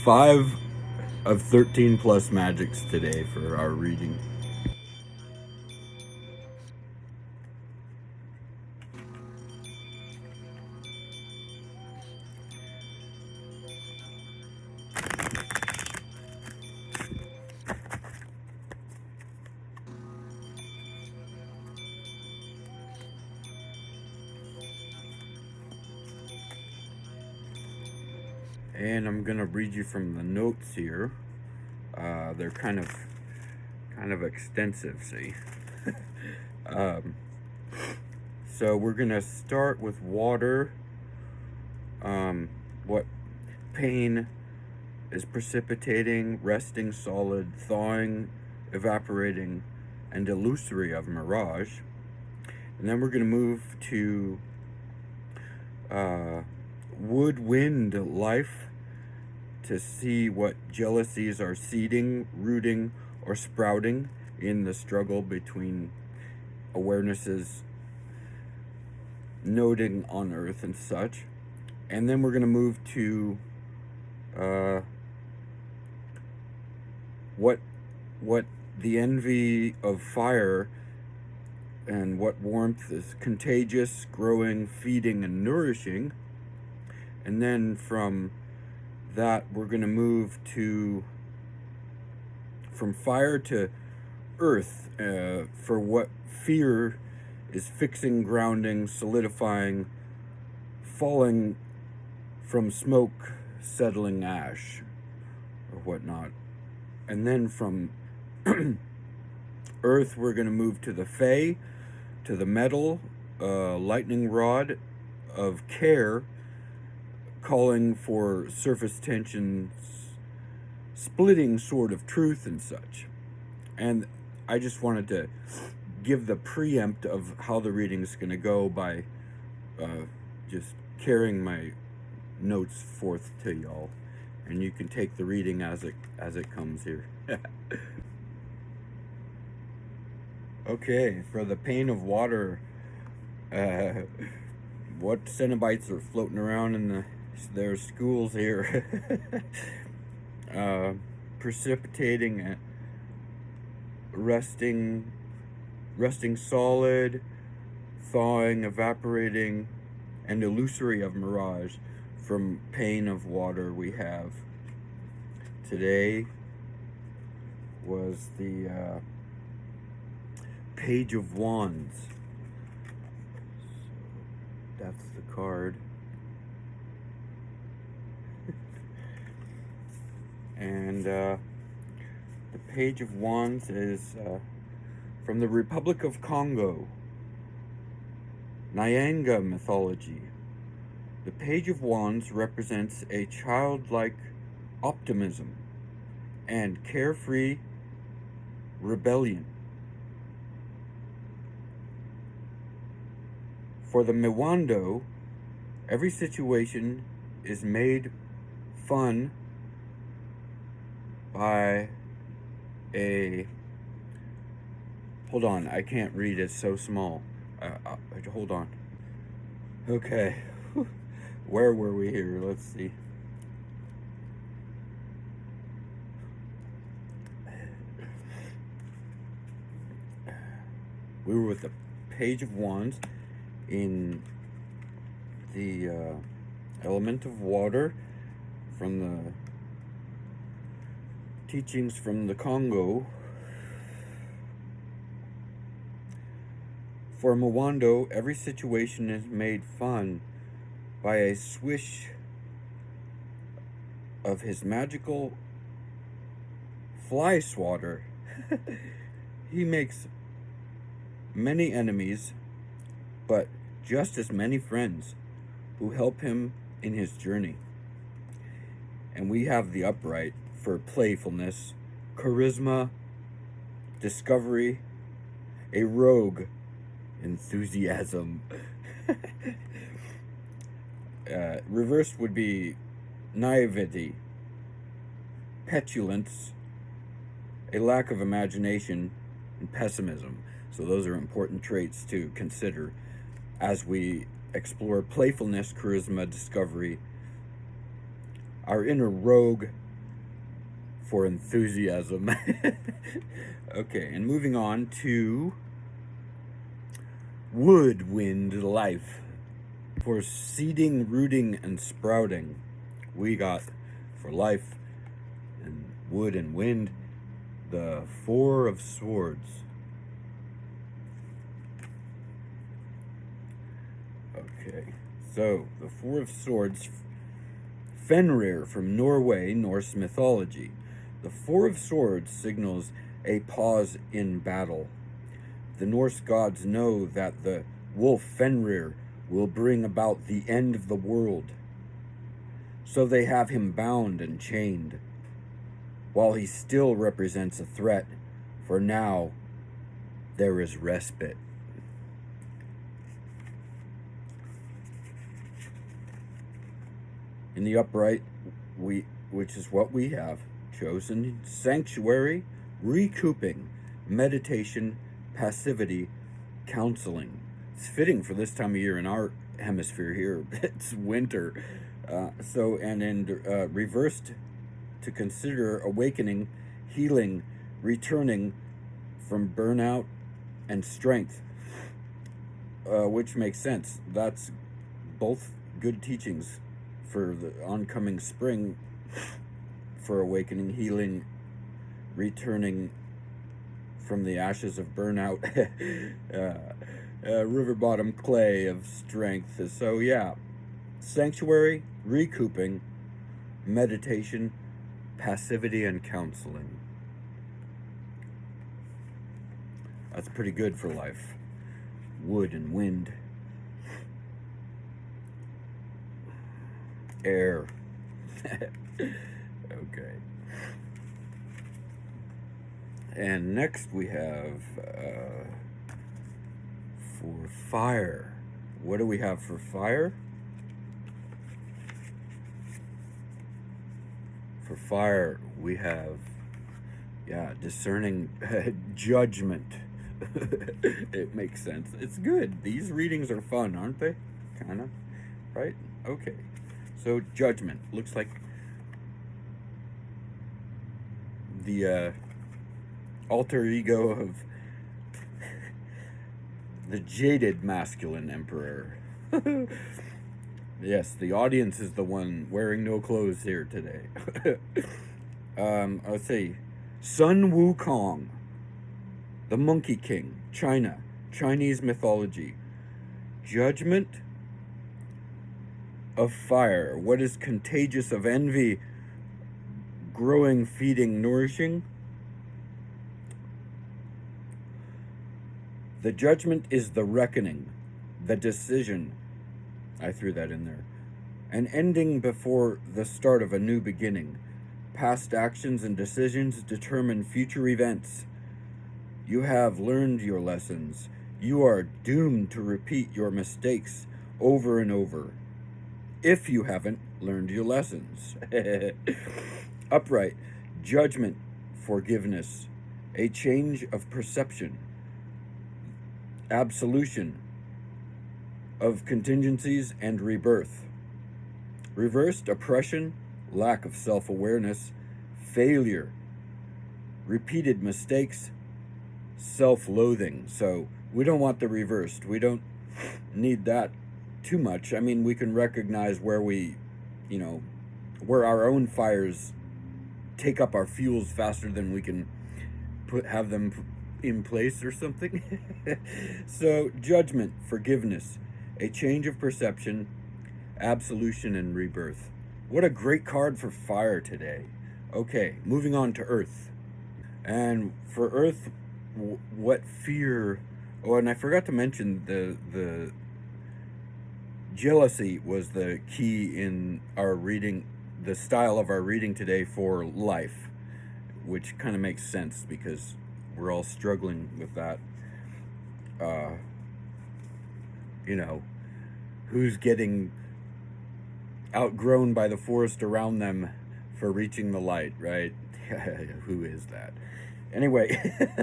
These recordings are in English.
Five of 13 plus magics today for our reading. And I'm gonna read you from the notes here. They're kind of extensive, see. So we're gonna start with water. What pain is precipitating, resting solid, thawing, evaporating, and illusory of mirage. And then we're gonna move to woodwind life, to see what jealousies are seeding, rooting, or sprouting in the struggle between awarenesses noting on Earth and such. And then we're going to move to what the envy of fire and what warmth is contagious, growing, feeding, and nourishing. And then from that, we're going to move to from fire to earth, for what fear is fixing, grounding, solidifying, falling from smoke, settling ash, or whatnot. And then from earth, we're going to move to the Fae, to the metal, lightning rod of care, calling for surface tensions, splitting sword of truth and such. And I just wanted to give the preempt of how the reading's going to go by just carrying my notes forth to y'all, and you can take the reading as it comes here. Okay, for the pain of water, what Cenobites are floating around in their schools here? Precipitating, resting solid, thawing, evaporating, and illusory of mirage. From pain of water, we have today was the Page of Wands. So that's the card. And the Page of Wands is from the Republic of Congo, Nyanga mythology. The Page of Wands represents a childlike optimism and carefree rebellion. For the Mwando, every situation is made fun by a... Hold on, I can't read, it's so small. Hold on. Okay. Where were we here? Let's see. We were with the Page of Wands in the element of water from the teachings from the Congo. For Mwando, every situation is made fun by a swish of his magical fly swatter. He makes many enemies, but just as many friends who help him in his journey. And we have the upright for playfulness, charisma, discovery, a rogue, enthusiasm. Reversed would be naivety, petulance, a lack of imagination, and pessimism. So those are important traits to consider as we explore playfulness, charisma, discovery, our inner rogue for enthusiasm. Okay, and moving on to woodwind life. For seeding, rooting, and sprouting, we got for life and wood and wind the Four of Swords. Okay, so the Four of Swords, Fenrir from Norway, Norse mythology. The Four of Swords signals a pause in battle. The Norse gods know that the wolf Fenrir will bring about the end of the world. So they have him bound and chained. While he still represents a threat, for now there is respite. In the upright, which is what we have chosen, sanctuary, recouping, meditation, passivity, counseling. It's fitting for this time of year in our hemisphere here. It's winter. And in reversed, to consider awakening, healing, returning from burnout and strength, which makes sense. That's both good teachings for the oncoming spring, for awakening, healing, returning from the ashes of burnout, river bottom clay of strength. So yeah, sanctuary, recouping, meditation, passivity, and counseling. That's pretty good for life. Wood and wind. Air. Okay. And next we have for fire. What do we have for fire? For fire, we have, discerning judgment. It makes sense. It's good. These readings are fun, aren't they? Kind of, right? Okay. So judgment looks like the alter ego of the jaded masculine emperor. Yes, the audience is the one wearing no clothes here today. Let's see. Sun Wukong, the Monkey King, China, Chinese mythology. Judgment of fire. What is contagious of envy? Growing, feeding, nourishing. The judgment is the reckoning, the decision. I threw that in there. An ending before the start of a new beginning. Past actions and decisions determine future events. You have learned your lessons. You are doomed to repeat your mistakes over and over, if you haven't learned your lessons. Upright, judgment, forgiveness, a change of perception, absolution of contingencies and rebirth. Reversed, oppression, lack of self-awareness, failure, repeated mistakes, self-loathing. So we don't want the reversed. We don't need that too much. I mean, we can recognize where where our own fires take up our fuels faster than we can have them in place or something. So judgment, forgiveness, a change of perception, absolution, and rebirth. What a great card for fire today. Okay, moving on to earth. And for earth, what fear... Oh, and I forgot to mention the jealousy was the key in our reading, the style of our reading today for life, which kind of makes sense because we're all struggling with that. Who's getting outgrown by the forest around them for reaching the light, right? Who is that? Anyway,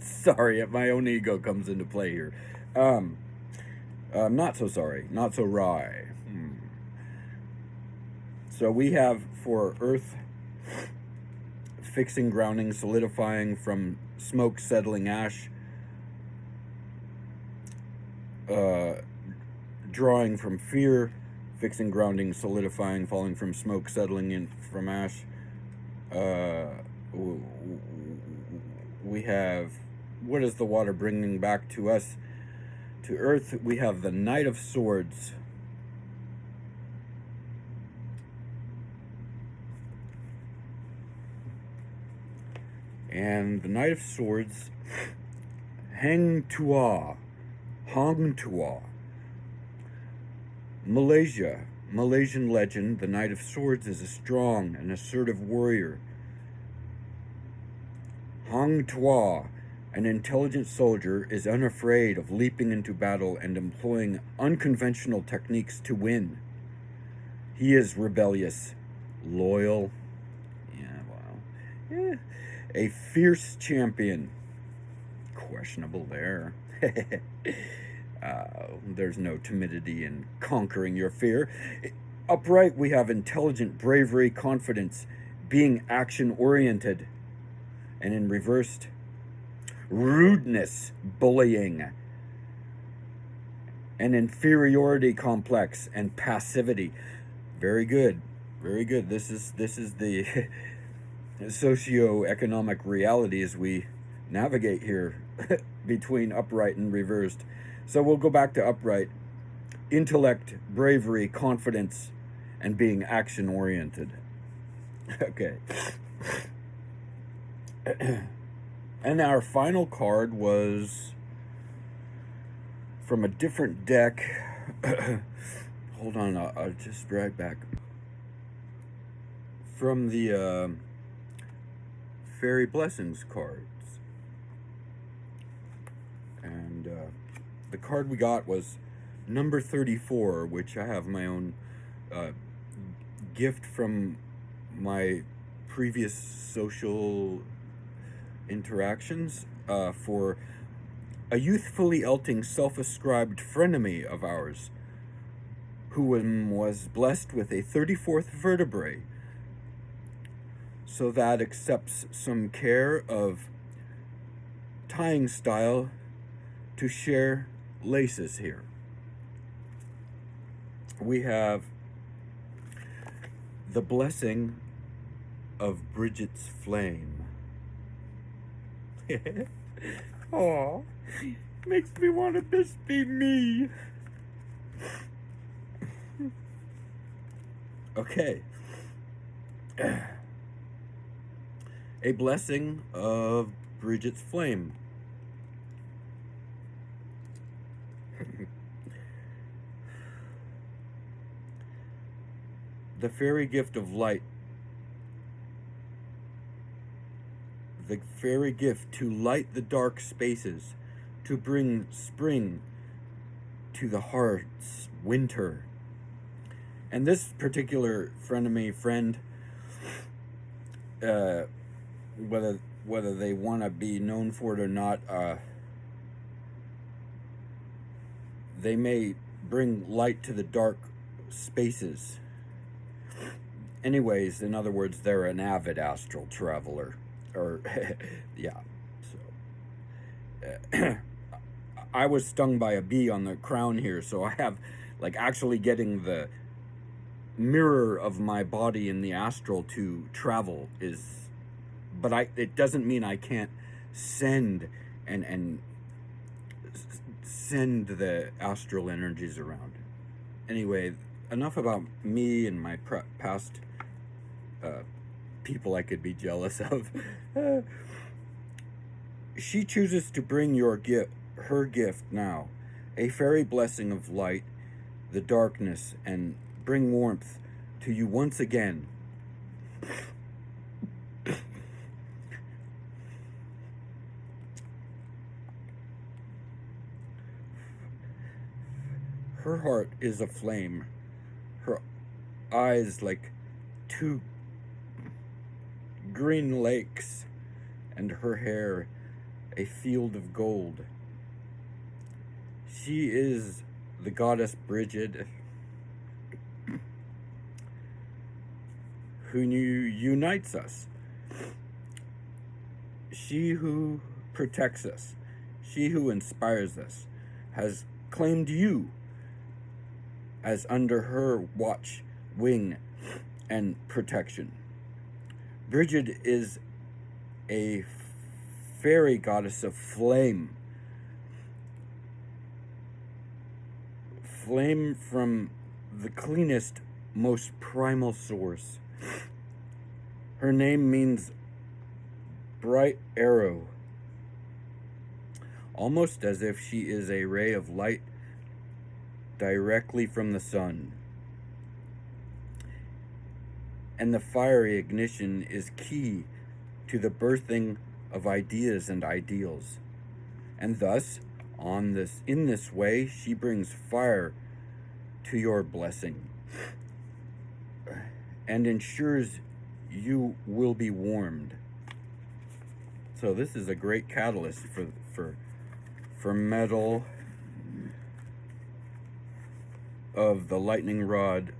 sorry, my own ego comes into play here. Not so sorry, not so wry. So we have for earth, fixing, grounding, solidifying from smoke, settling, ash, drawing from fear, fixing, grounding, solidifying, falling from smoke, settling in from ash. We have, what is the water bringing back to us, to earth? We have the Knight of Swords. And the Knight of Swords, Hang Tuah, Malaysian legend, the Knight of Swords is a strong and assertive warrior. Hang Tuah, an intelligent soldier, is unafraid of leaping into battle and employing unconventional techniques to win. He is rebellious, loyal, a fierce champion. Questionable there. There's no timidity in conquering your fear. Upright, we have intelligent, bravery, confidence, being action-oriented. And in reversed, rudeness, bullying, an inferiority complex, and passivity. Very good, very good. This is the socio-economic reality as we navigate here between upright and reversed. So we'll go back to upright. Intellect, bravery, confidence, and being action-oriented. Okay. And our final card was from a different deck. Hold on, I'll just drag back. From the Fairy Blessings cards. And the card we got was number 34, which I have my own gift from my previous social interactions for a youthfully elting, self-ascribed frenemy of ours who was blessed with a 34th vertebrae. So that accepts some care of tying style to share laces here. We have the blessing of Bridget's flame. Aw, makes me want to just be me. Okay. A blessing of Bridget's flame. The fairy gift of light. The fairy gift to light the dark spaces, to bring spring to the heart's winter. And this particular frenemy friend, whether they want to be known for it or not, they may bring light to the dark spaces. Anyways, in other words, they're an avid astral traveler. Or, yeah, so. I was stung by a bee on the crown here, so I have, like, actually getting the mirror of my body in the astral to travel is, but it doesn't mean I can't send and send the astral energies around. Anyway, enough about me and my past people I could be jealous of. She chooses to bring her gift now, a fairy blessing of light, the darkness, and bring warmth to you once again. Her heart is aflame, her eyes like two green lakes, and her hair a field of gold. She is the goddess Bridget, who unites us. She who protects us, she who inspires us, has claimed you as under her watch, wing, and protection. Bridget is a fairy goddess of flame. Flame from the cleanest, most primal source. Her name means bright arrow, almost as if she is a ray of light directly from the sun. And the fiery ignition is key to the birthing of ideas and ideals. And thus, in this way, she brings fire to your blessing and ensures you will be warmed. So this is a great catalyst for metal of the lightning rod,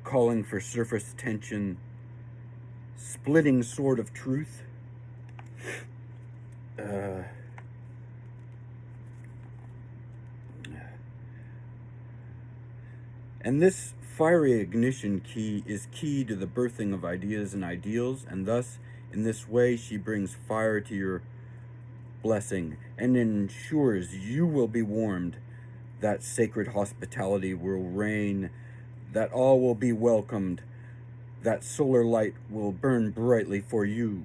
calling for surface tension, splitting sword of truth. And this fiery ignition key is key to the birthing of ideas and ideals, and thus, in this way, she brings fire to your blessing and ensures you will be warmed, that sacred hospitality will reign, that all will be welcomed, that solar light will burn brightly for you.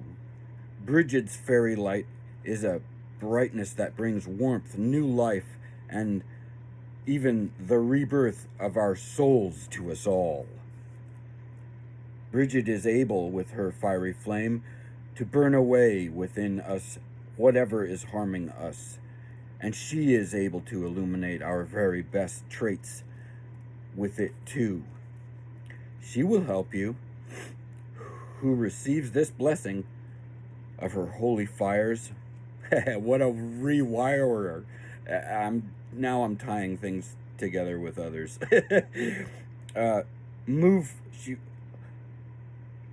Bridget's fairy light is a brightness that brings warmth, new life, and even the rebirth of our souls to us all. Bridget is able, with her fiery flame, to burn away within us whatever is harming us, and she is able to illuminate our very best traits with it too. She will help you, who receives this blessing of her holy fires. What a rewirer. I'm tying things together with others.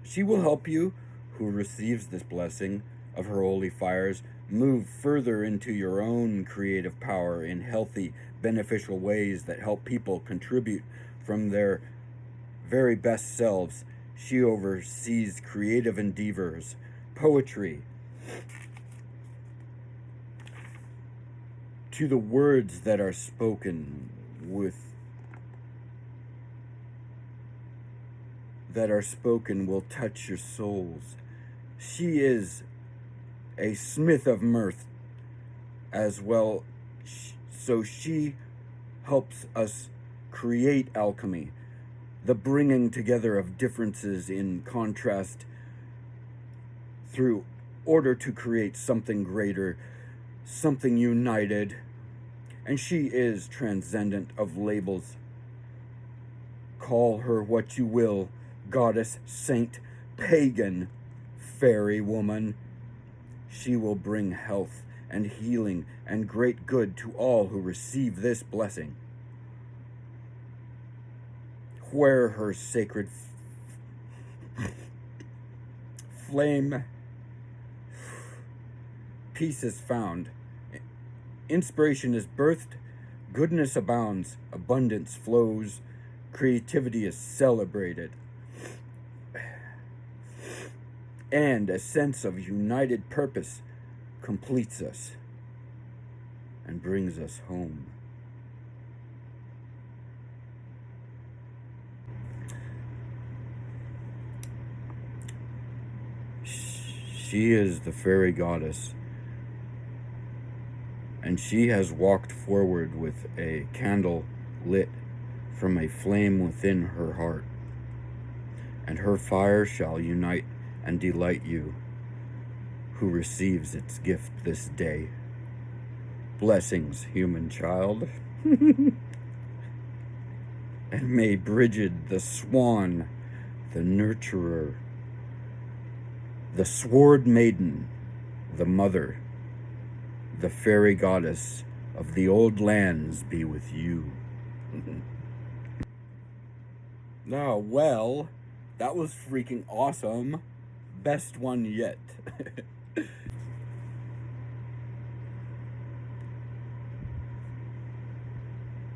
She will help you, who receives this blessing of her holy fires, move further into your own creative power in healthy, beneficial ways that help people contribute from their very best selves. She oversees creative endeavors, poetry, to the words that are spoken will touch your souls. She is a smith of mirth as well, so she helps us create alchemy, the bringing together of differences in contrast through order to create something greater, something united. And she is transcendent of labels. Call her what you will, goddess, saint, pagan, fairy woman. She will bring health and healing and great good to all who receive this blessing. Where her sacred flame peace is found, inspiration is birthed, goodness abounds, abundance flows, creativity is celebrated, and a sense of united purpose completes us and brings us home. She is the fairy goddess, and she has walked forward with a candle lit from a flame within her heart, and her fire shall unite and delight you, who receives its gift this day. Blessings, human child. And may Bridget, the swan, the nurturer, the sword maiden, the mother, the fairy goddess of the old lands be with you. Now, well, that was freaking awesome. Best one yet.